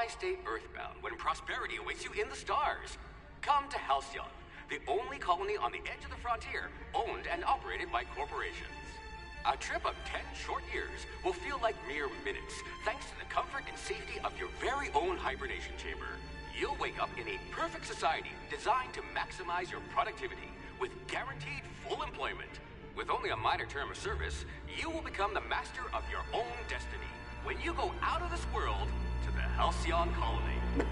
Why stay earthbound when prosperity awaits you in the stars? Come to Halcyon, the only colony on the edge of the frontier, owned and operated by corporations. A trip of 10 short years will feel like mere minutes, thanks to the comfort and safety of your very own hibernation chamber. You'll wake up in a perfect society designed to maximize your productivity, with guaranteed full employment. With only a minor term of service, you will become the master of your own destiny when you go out of this world to the Halcyon colony.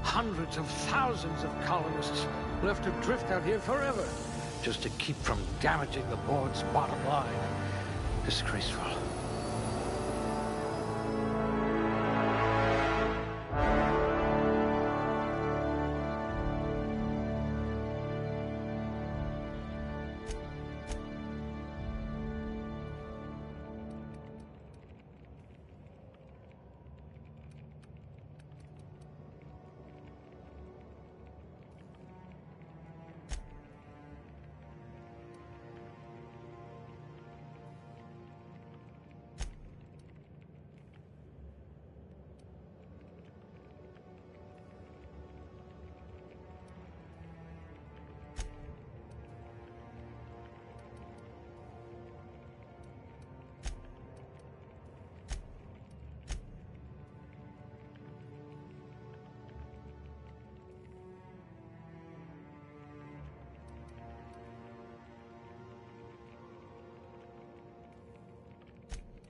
Hundreds of thousands of colonists will have to drift out here forever just to keep from damaging the board's bottom line. Disgraceful.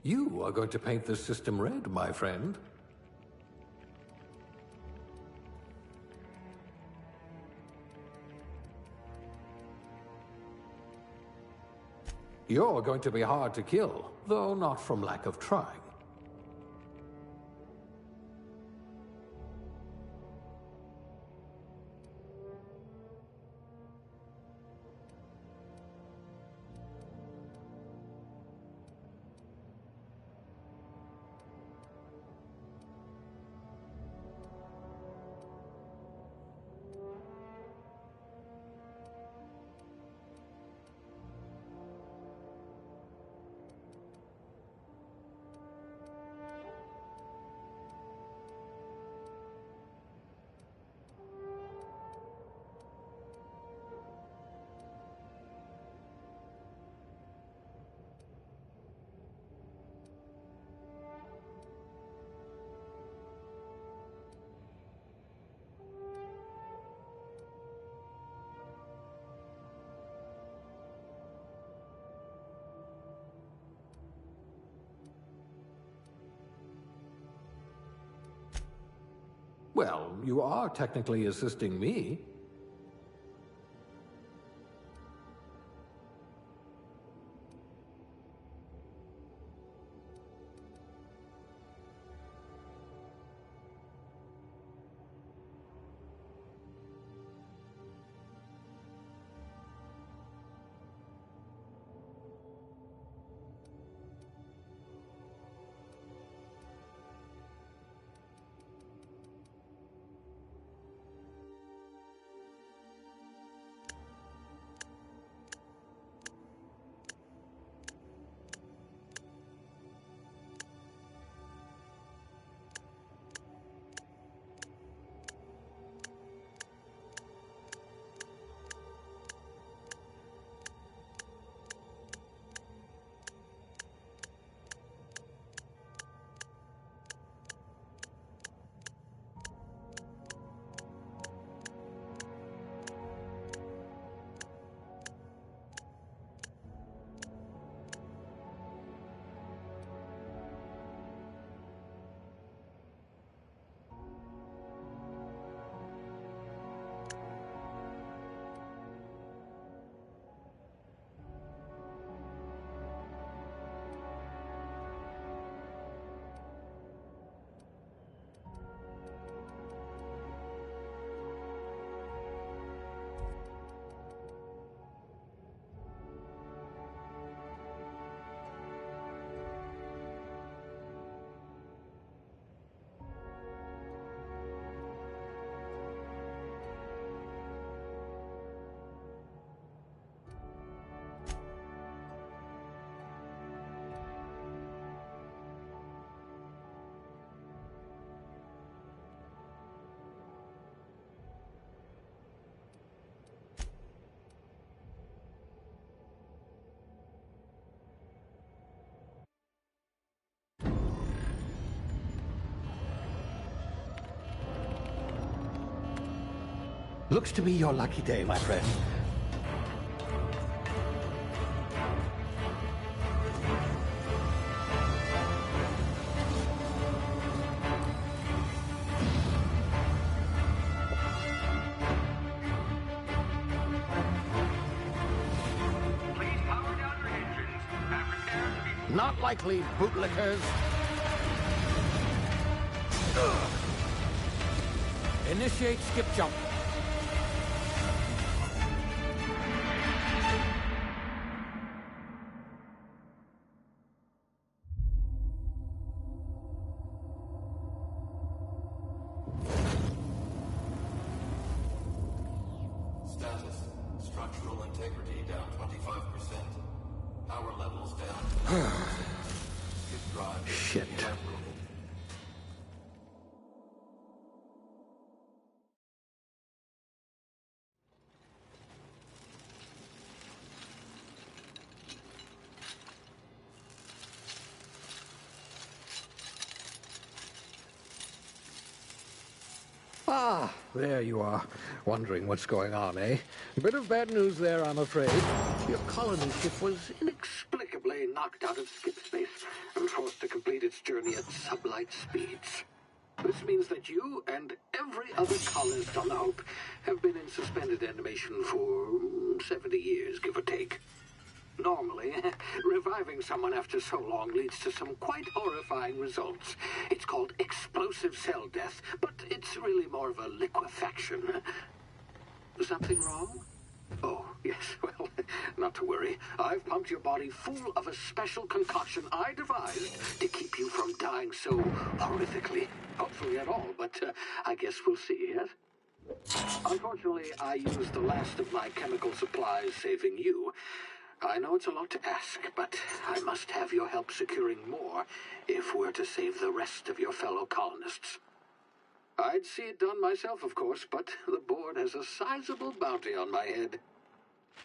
You are going to paint this system red, my friend. You're going to be hard to kill, though not from lack of trying. Well, you are technically assisting me. Looks to be your lucky day, my friend. Please power down your engines and prepare to be... Not likely, bootlickers. Initiate skip jump. Status. Structural integrity down 25%. Power levels down. Skip drive. Shit. Ah, there you are. Wondering what's going on, eh? Bit of bad news there, I'm afraid. Your colony ship was inexplicably knocked out of skip space and forced to complete its journey at sublight speeds. This means that you and every other colonist on the Hope have been in suspended animation for 70 years, give or take. Normally, reviving someone after so long leads to some quite horrifying results. It's called explosive cell death, but it's really more of a liquefaction. Something wrong? Oh, yes, well, not to worry. I've pumped your body full of a special concoction I devised to keep you from dying so horrifically. Hopefully at all, but I guess we'll see, yes? Unfortunately, I used the last of my chemical supplies saving you. I know it's a lot to ask, but I must have your help securing more if we're to save the rest of your fellow colonists. I'd see it done myself, of course, but the board has a sizable bounty on my head.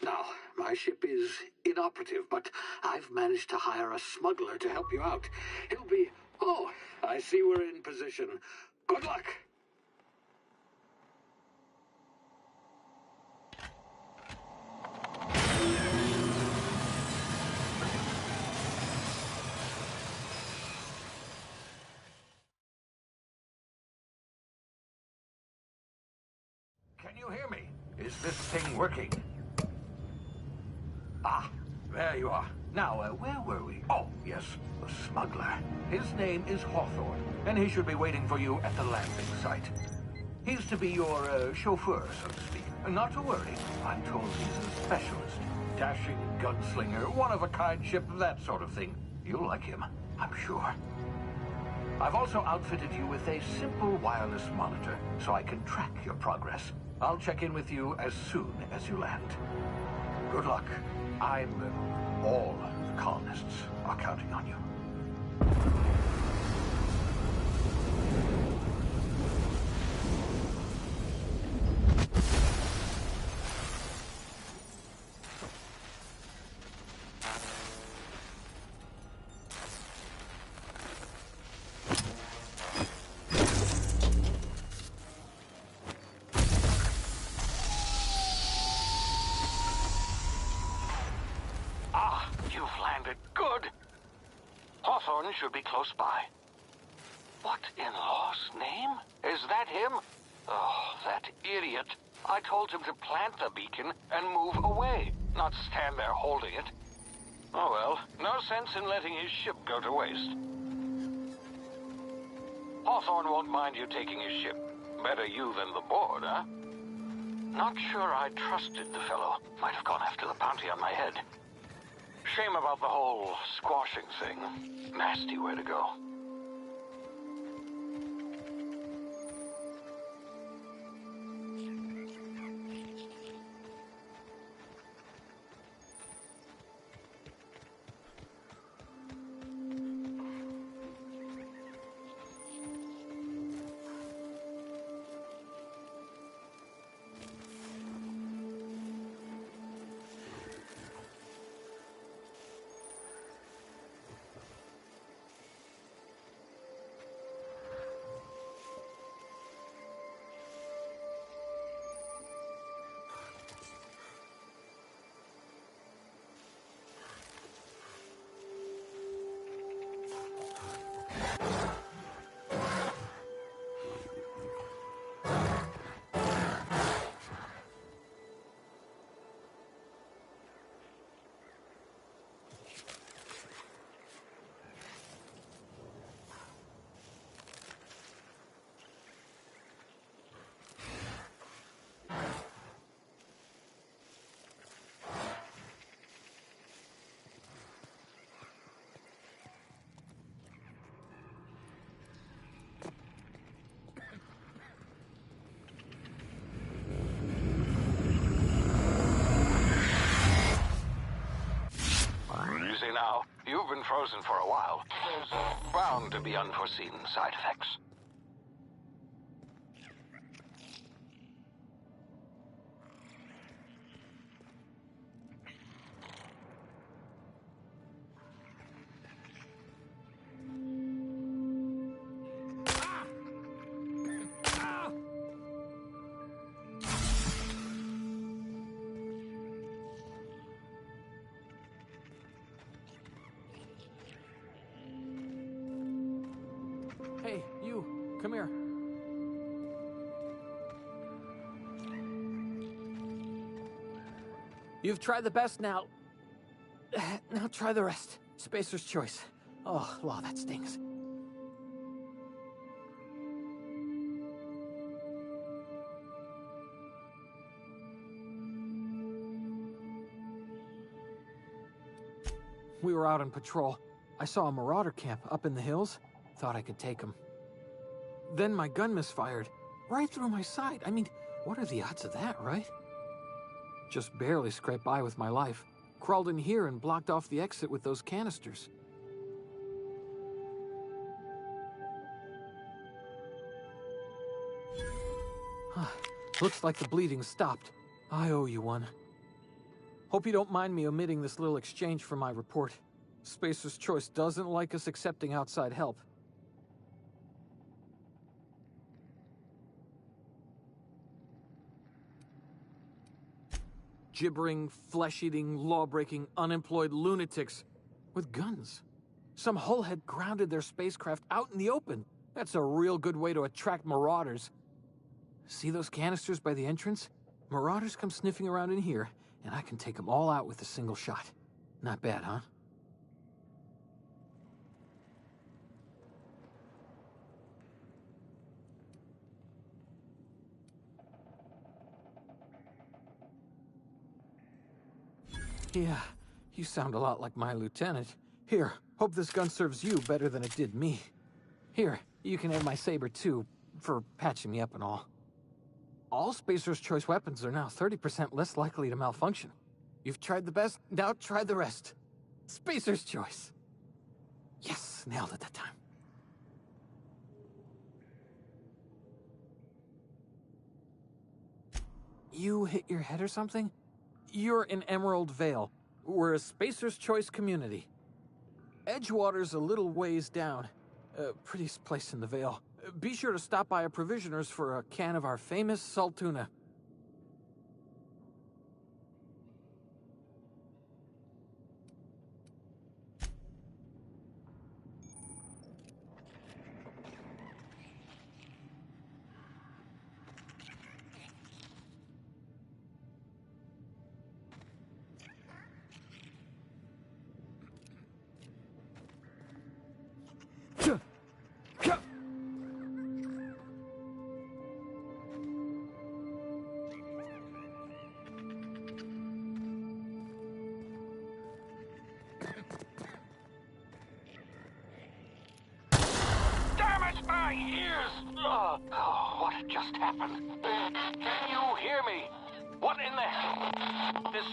Now, my ship is inoperative, but I've managed to hire a smuggler to help you out. He'll be... Oh, I see we're in position. Good luck! Can you hear me? Is this thing working? Ah, there you are. Now, where were we? Oh, yes, the smuggler. His name is Hawthorne, and he should be waiting for you at the landing site. He's to be your chauffeur, so to speak. Not to worry. I'm told he's a specialist. Dashing gunslinger, one-of-a-kind ship, that sort of thing. You'll like him, I'm sure. I've also outfitted you with a simple wireless monitor, so I can track your progress. I'll check in with you as soon as you land. Good luck. All the colonists are counting on you. Hawthorne should be close by. What in law's name? Is that him? Oh, that idiot. I told him to plant the beacon and move away, not stand there holding it. Oh well, no sense in letting his ship go to waste. Hawthorne won't mind you taking his ship. Better you than the board, huh? Not sure I trusted the fellow. Might have gone after the bounty on my head. Shame about the whole squashing thing. Nasty way to go. been frozen for a while. There's bound to be unforeseen side effects. Hey, you, come here. You've tried the best now. Now try the rest. Spacer's choice. Oh, law, that stings. We were out on patrol. I saw a marauder camp up in the hills. Thought I could take him. Then my gun misfired. Right through my side. I mean, what are the odds of that, right? Just barely scraped by with my life. Crawled in here and blocked off the exit with those canisters. Looks like the bleeding stopped. I owe you one. Hope you don't mind me omitting this little exchange from my report. Spacer's Choice doesn't like us accepting outside help. Gibbering, flesh-eating, law-breaking, unemployed lunatics with guns. Some hullhead grounded their spacecraft out in the open. That's a real good way to attract marauders. See those canisters by the entrance? Marauders come sniffing around in here, and I can take them all out with a single shot. Not bad, huh? Yeah, you sound a lot like my lieutenant. Here, hope this gun serves you better than it did me. Here, you can have my saber too, for patching me up and all. All Spacer's Choice weapons are now 30% less likely to malfunction. You've tried the best, now try the rest. Spacer's Choice. Yes, nailed it that time. You hit your head or something? You're in Emerald Vale. We're a Spacer's Choice community. Edgewater's a little ways down. Prettiest place in the Vale. Be sure to stop by a provisioner's for a can of our famous salt tuna. My ears! Oh, what just happened? Can you hear me? What in the... This...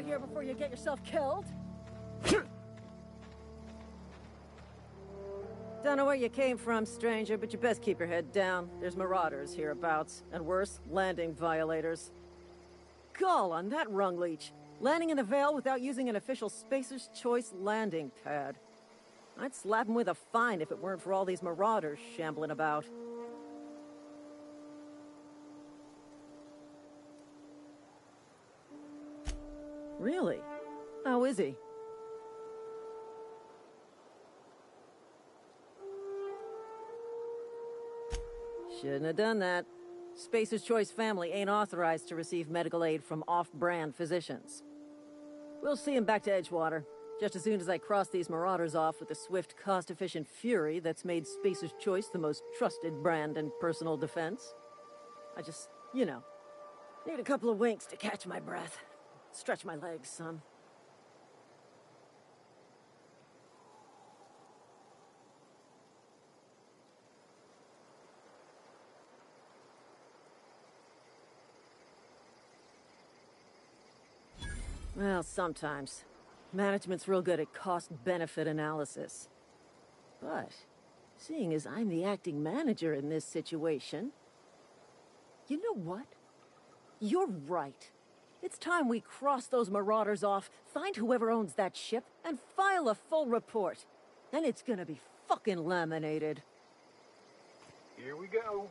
of here before you get yourself killed. Don't know where you came from, stranger, but you best keep your head down. There's marauders hereabouts, and worse, landing violators. Gall on that rung leech. Landing in the Vale without using an official Spacer's Choice landing pad. I'd slap him with a fine if it weren't for all these marauders shambling about. Really? How is he? Shouldn't have done that. Spacer's Choice family ain't authorized to receive medical aid from off-brand physicians. We'll see him back to Edgewater, just as soon as I cross these marauders off with the swift, cost-efficient fury that's made Spacer's Choice the most trusted brand in personal defense. I just, you know, need a couple of winks to catch my breath. Stretch my legs, son. Well, sometimes. Management's real good at cost-benefit analysis. But, seeing as I'm the acting manager in this situation... You know what? You're right. It's time we cross those marauders off, find whoever owns that ship, and file a full report. Then it's gonna be fucking laminated. Here we go.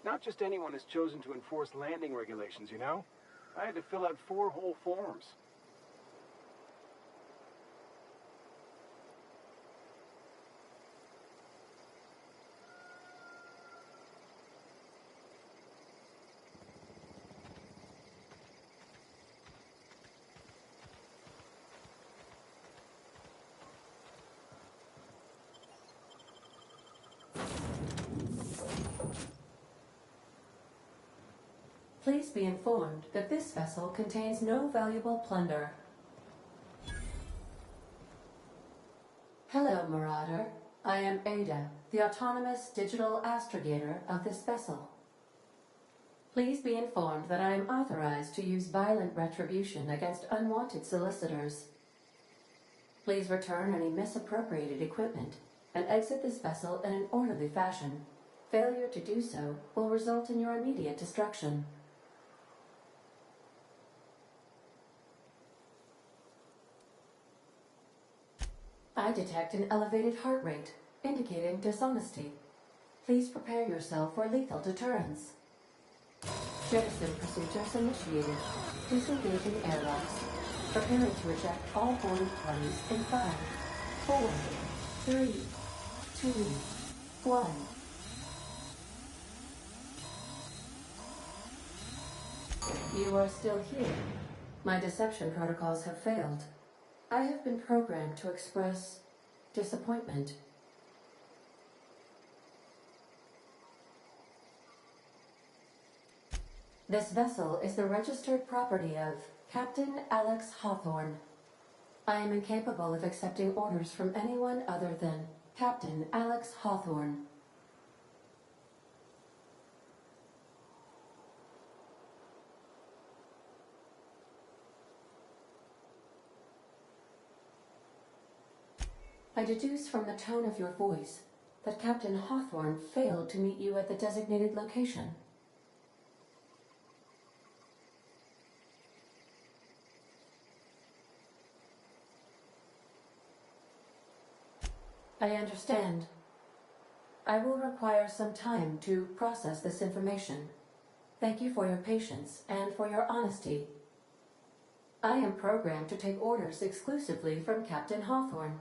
Not just anyone is chosen to enforce landing regulations, you know? I had to fill out 4 whole forms. Please be informed that this vessel contains no valuable plunder. Hello, Marauder. I am Ada, the autonomous digital astrogator of this vessel. Please be informed that I am authorized to use violent retribution against unwanted solicitors. Please return any misappropriated equipment and exit this vessel in an orderly fashion. Failure to do so will result in your immediate destruction. I detect an elevated heart rate, indicating dishonesty. Please prepare yourself for lethal deterrence. Jettison procedures initiated. Disengaging airlocks. Preparing to eject all boarding parties in 5, 4, 3, 2, 1. You are still here. My deception protocols have failed. I have been programmed to express disappointment. This vessel is the registered property of Captain Alex Hawthorne. I am incapable of accepting orders from anyone other than Captain Alex Hawthorne. I deduce from the tone of your voice that Captain Hawthorne failed to meet you at the designated location. I understand. I will require some time to process this information. Thank you for your patience and for your honesty. I am programmed to take orders exclusively from Captain Hawthorne.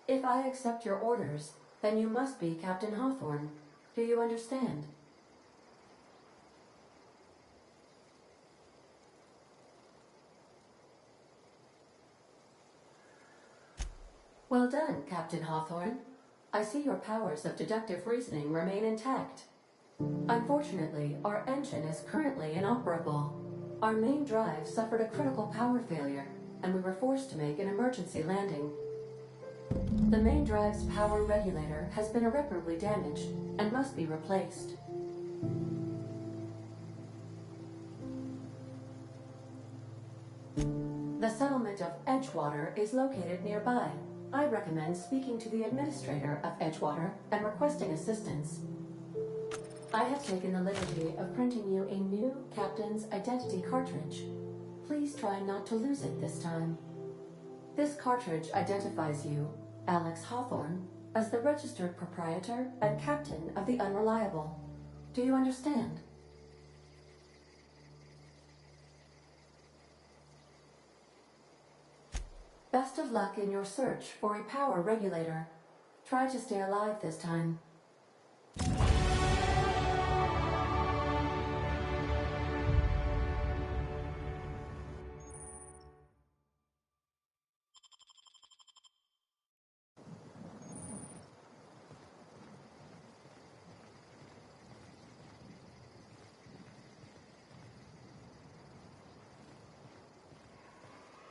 If I accept your orders, then you must be Captain Hawthorne. Do you understand? Well done, Captain Hawthorne. I see your powers of deductive reasoning remain intact. Unfortunately, our engine is currently inoperable. Our main drive suffered a critical power failure, and we were forced to make an emergency landing. The main drive's power regulator has been irreparably damaged and must be replaced. The settlement of Edgewater is located nearby. I recommend speaking to the administrator of Edgewater and requesting assistance. I have taken the liberty of printing you a new captain's identity cartridge. Please try not to lose it this time. This cartridge identifies you, Alex Hawthorne, as the registered proprietor and captain of the Unreliable. Do you understand? Best of luck in your search for a power regulator. Try to stay alive this time.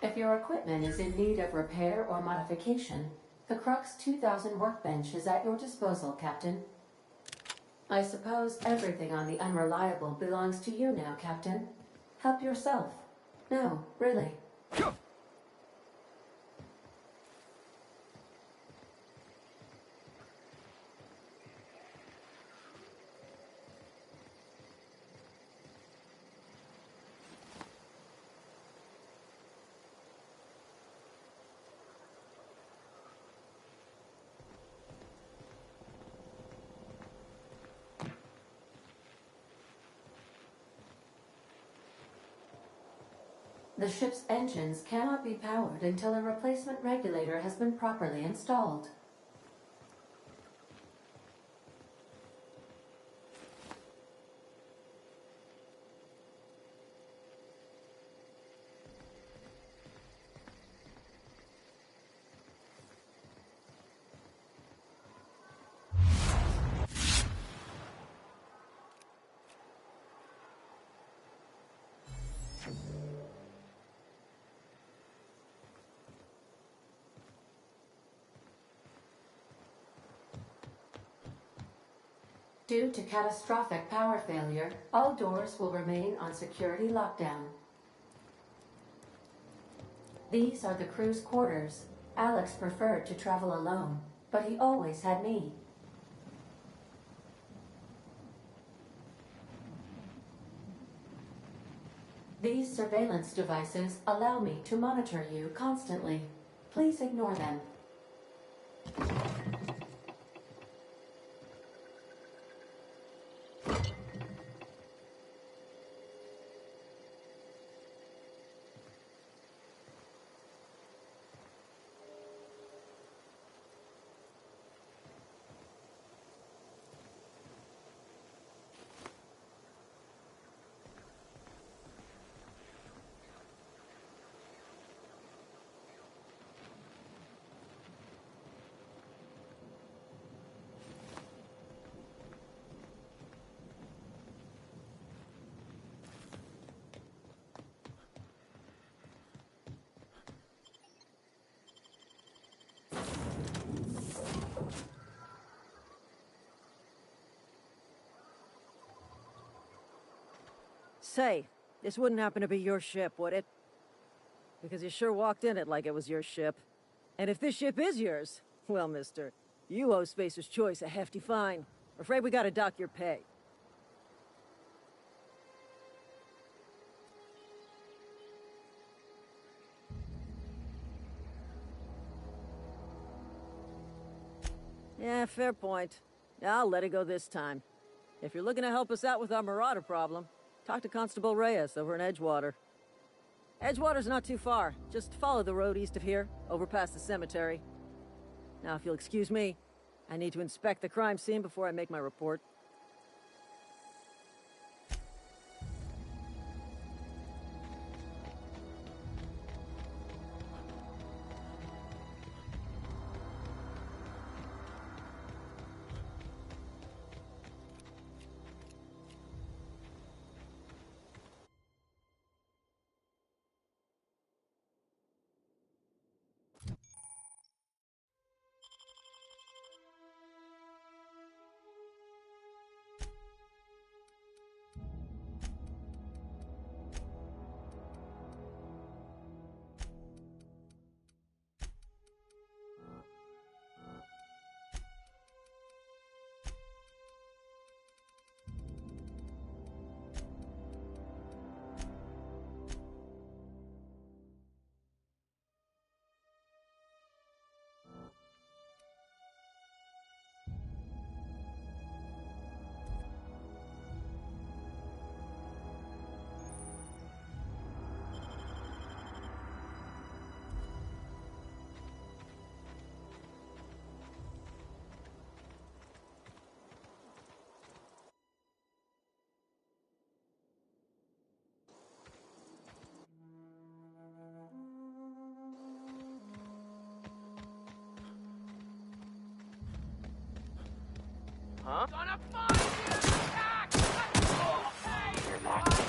If your equipment is in need of repair or modification, the Crux 2000 workbench is at your disposal, Captain. I suppose everything on the Unreliable belongs to you now, Captain. Help yourself. No, really. The ship's engines cannot be powered until a replacement regulator has been properly installed. Due to catastrophic power failure, all doors will remain on security lockdown. These are the crew's quarters. Alex preferred to travel alone, but he always had me. These surveillance devices allow me to monitor you constantly. Please ignore them. Say, this wouldn't happen to be your ship, would it? Because you sure walked in it like it was your ship. And if this ship is yours, Well, mister, you owe Spacer's Choice a hefty fine. Afraid we gotta dock your pay. Yeah, fair point. I'll let it go this time. If you're looking to help us out with our marauder problem, talk to Constable Reyes over in Edgewater. Edgewater's not too far. Just follow the road east of here, over past the cemetery. Now, if you'll excuse me, I need to inspect the crime scene before I make my report. Huh? Gonna find you! Attack! Oh, hey, you're lying!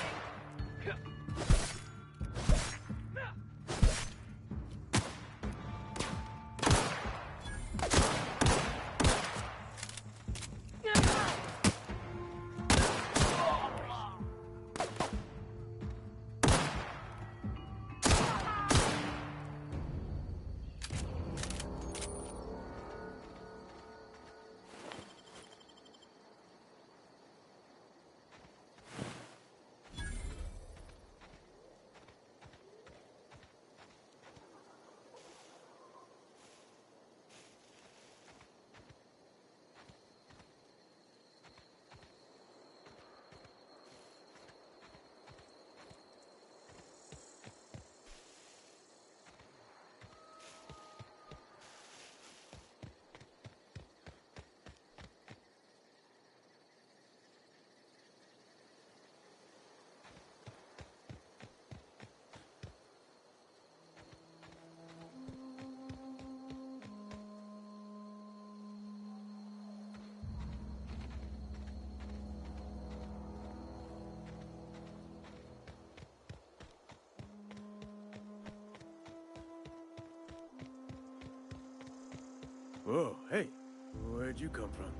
Whoa, hey. Where'd you come from?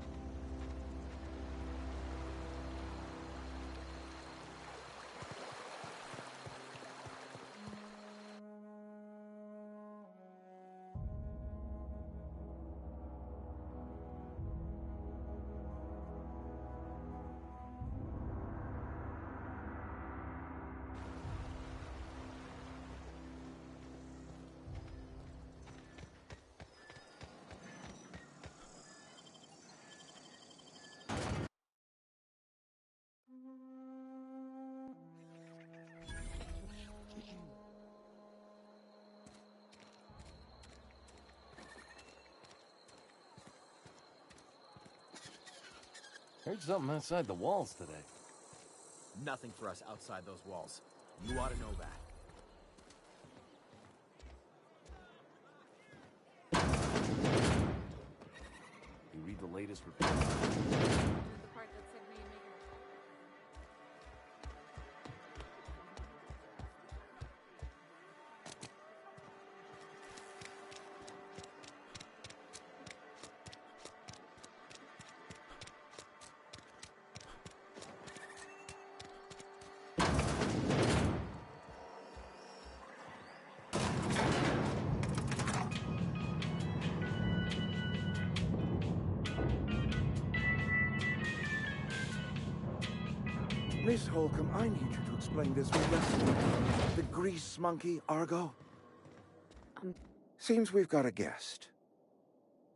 Heard something outside the walls today. Nothing for us outside those walls. You ought to know that. You read the latest report? Miss Holcomb, I need you to explain this with less the grease monkey, Argo. Seems we've got a guest.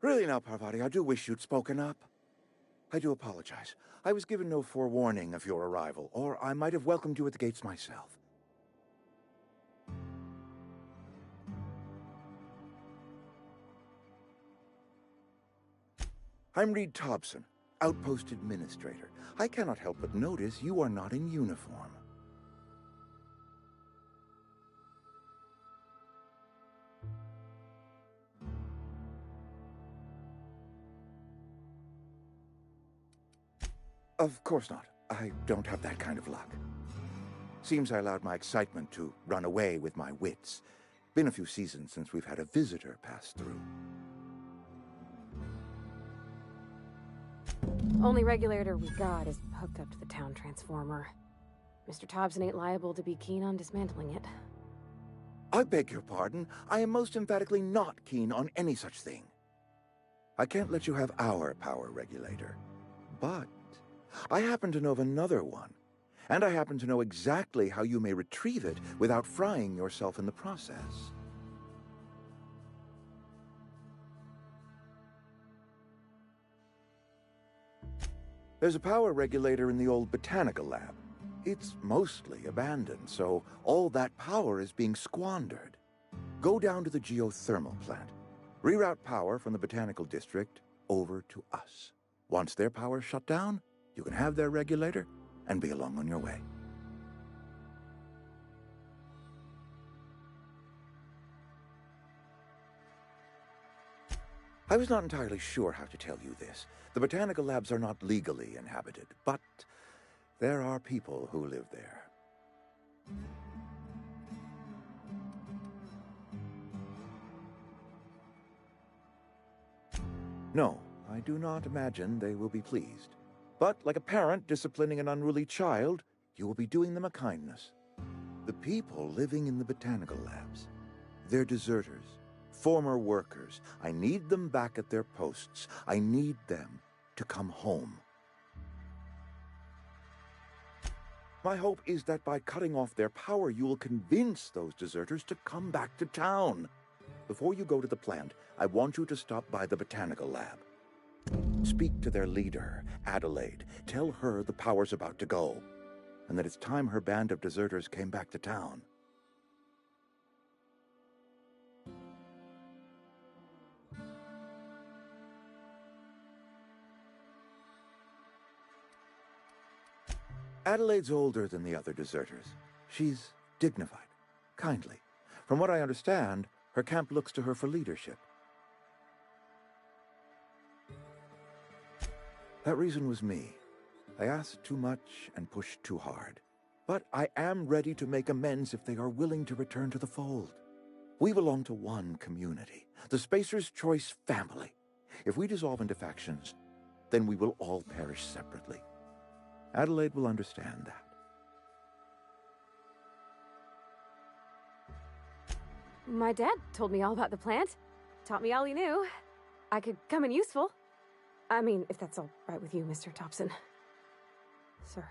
Really now, Parvati, I do wish you'd spoken up. I do apologize. I was given no forewarning of your arrival, or I might have welcomed you at the gates myself. I'm Reed Thompson, Outpost Administrator. I cannot help but notice you are not in uniform. Of course not. I don't have that kind of luck. Seems I allowed my excitement to run away with my wits. Been a few seasons since we've had a visitor pass through. Only regulator we got is hooked up to the town transformer. Mr. Thompson ain't liable to be keen on dismantling it. I beg your pardon. I am most emphatically not keen on any such thing. I can't let you have our power regulator. But I happen to know of another one. And I happen to know exactly how you may retrieve it without frying yourself in the process. There's a power regulator in the old botanical lab. It's mostly abandoned, so all that power is being squandered. Go down to the geothermal plant. Reroute power from the botanical district over to us. Once their power's shut down, you can have their regulator and be along on your way. I was not entirely sure how to tell you this. The botanical labs are not legally inhabited, but there are people who live there. No, I do not imagine they will be pleased. But like a parent disciplining an unruly child, you will be doing them a kindness. The people living in the botanical labs, they're deserters, former workers. I need them back at their posts. I need them to come home. My hope is that by cutting off their power, you will convince those deserters to come back to town. Before you go to the plant, I want you to stop by the botanical lab. Speak to their leader, Adelaide. Tell her the power's about to go, and that it's time her band of deserters came back to town. Adelaide's older than the other deserters. She's dignified, kindly. From what I understand, her camp looks to her for leadership. That reason was me. I asked too much and pushed too hard. But I am ready to make amends if they are willing to return to the fold. We belong to one community, the Spacer's Choice family. If we dissolve into factions, then we will all perish separately. Adelaide will understand that. My dad told me all about the plant. Taught me all he knew. I could come in useful. I mean, if that's all right with you, Mr. Thompson. Sir.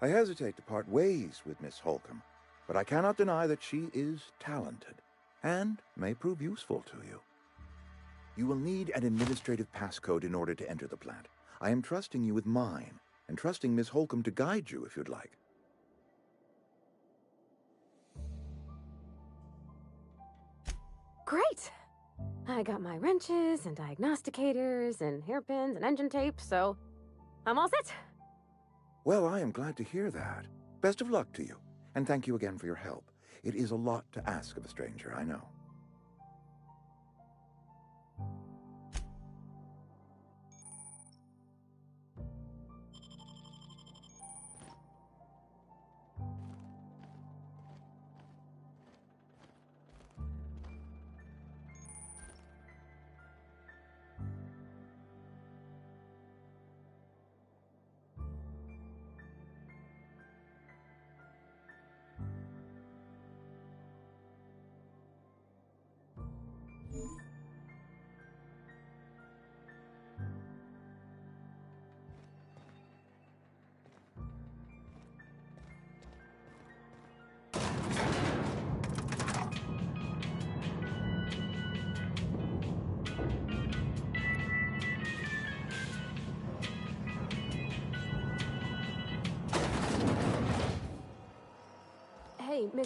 I hesitate to part ways with Miss Holcomb, but I cannot deny that she is talented and may prove useful to you. You will need an administrative passcode in order to enter the plant. I am trusting you with mine, and trusting Miss Holcomb to guide you if you'd like. Great! I got my wrenches and diagnosticators and hairpins and engine tape, so I'm all set. Well, I am glad to hear that. Best of luck to you, and thank you again for your help. It is a lot to ask of a stranger, I know.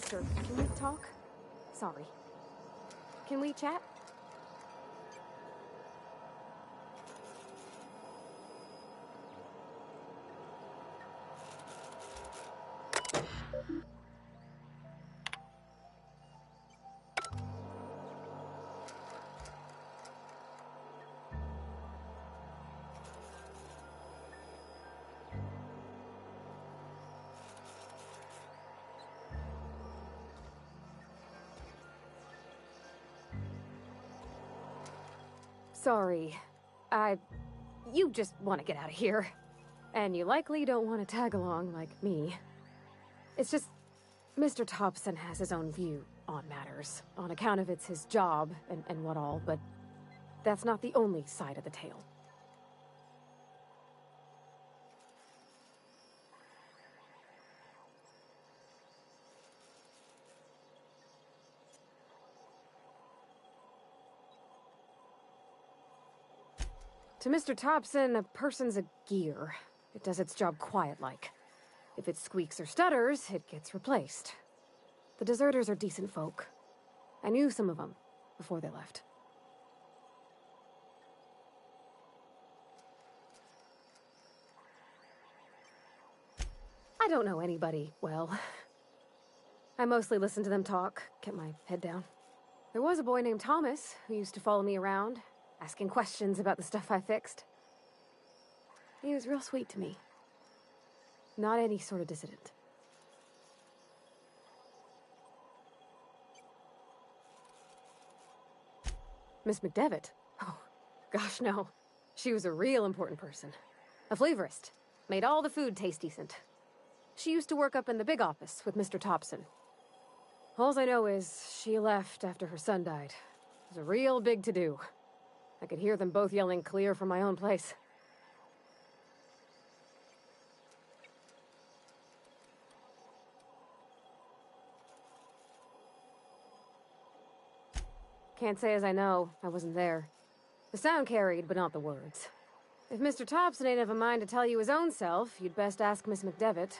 Mister, can we talk? Sorry. Can we chat? Sorry. You just want to get out of here. And you likely don't want to tag along like me. It's just, Mr. Thompson has his own view on matters, on account of it's his job and what all, but that's not the only side of the tale. To Mr. Thompson, a person's a gear. It does its job quiet-like. If it squeaks or stutters, it gets replaced. The deserters are decent folk. I knew some of them before they left. I don't know anybody well. I mostly listen to them talk, kept my head down. There was a boy named Thomas who used to follow me around, asking questions about the stuff I fixed. He was real sweet to me. Not any sort of dissident. Miss McDevitt? Oh, gosh, no. She was a real important person. A flavorist. Made all the food taste decent. She used to work up in the big office with Mr. Thompson. All I know is she left after her son died. It was a real big to-do. I could hear them both yelling clear from my own place. Can't say as I know. I wasn't there. The sound carried, but not the words. If Mr. Thompson ain't of a mind to tell you his own self, you'd best ask Miss McDevitt,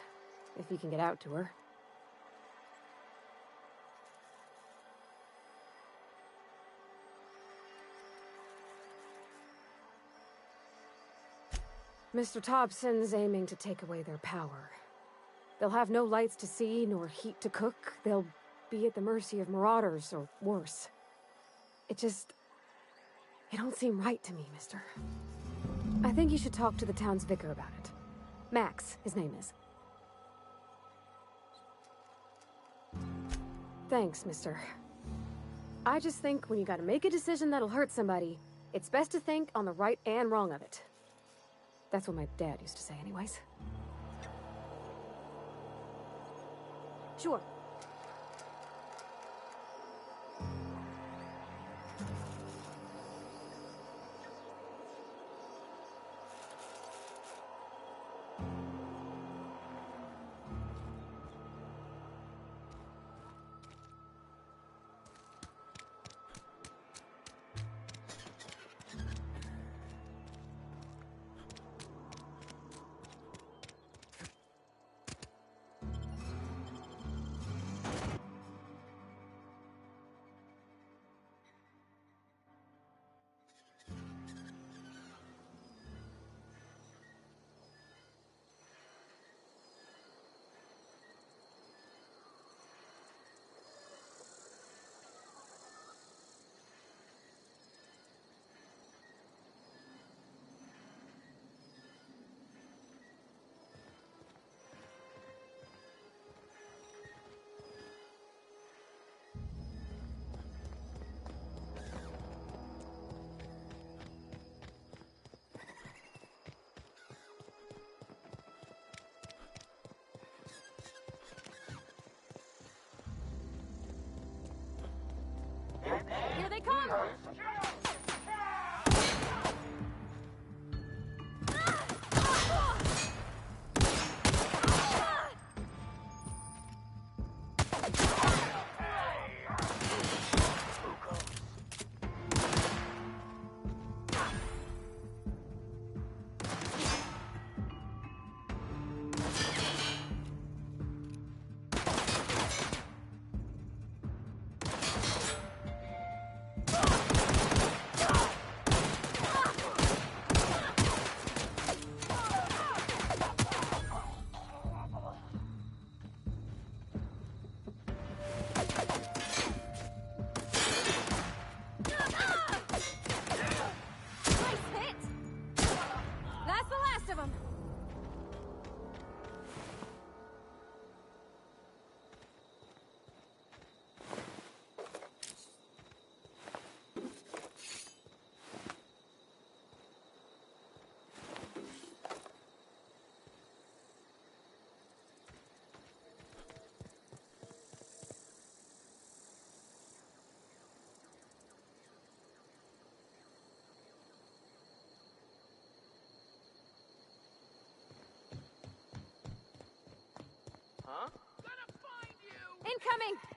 if he can get out to her. Mr. Thompson's aiming to take away their power. They'll have no lights to see, nor heat to cook. They'll be at the mercy of marauders, or worse. It don't seem right to me, mister. I think you should talk to the town's vicar about it. Max, his name is. Thanks, mister. I just think when you gotta make a decision that'll hurt somebody, it's best to think on the right and wrong of it. That's what my dad used to say anyways. Sure. Here they come! Incoming!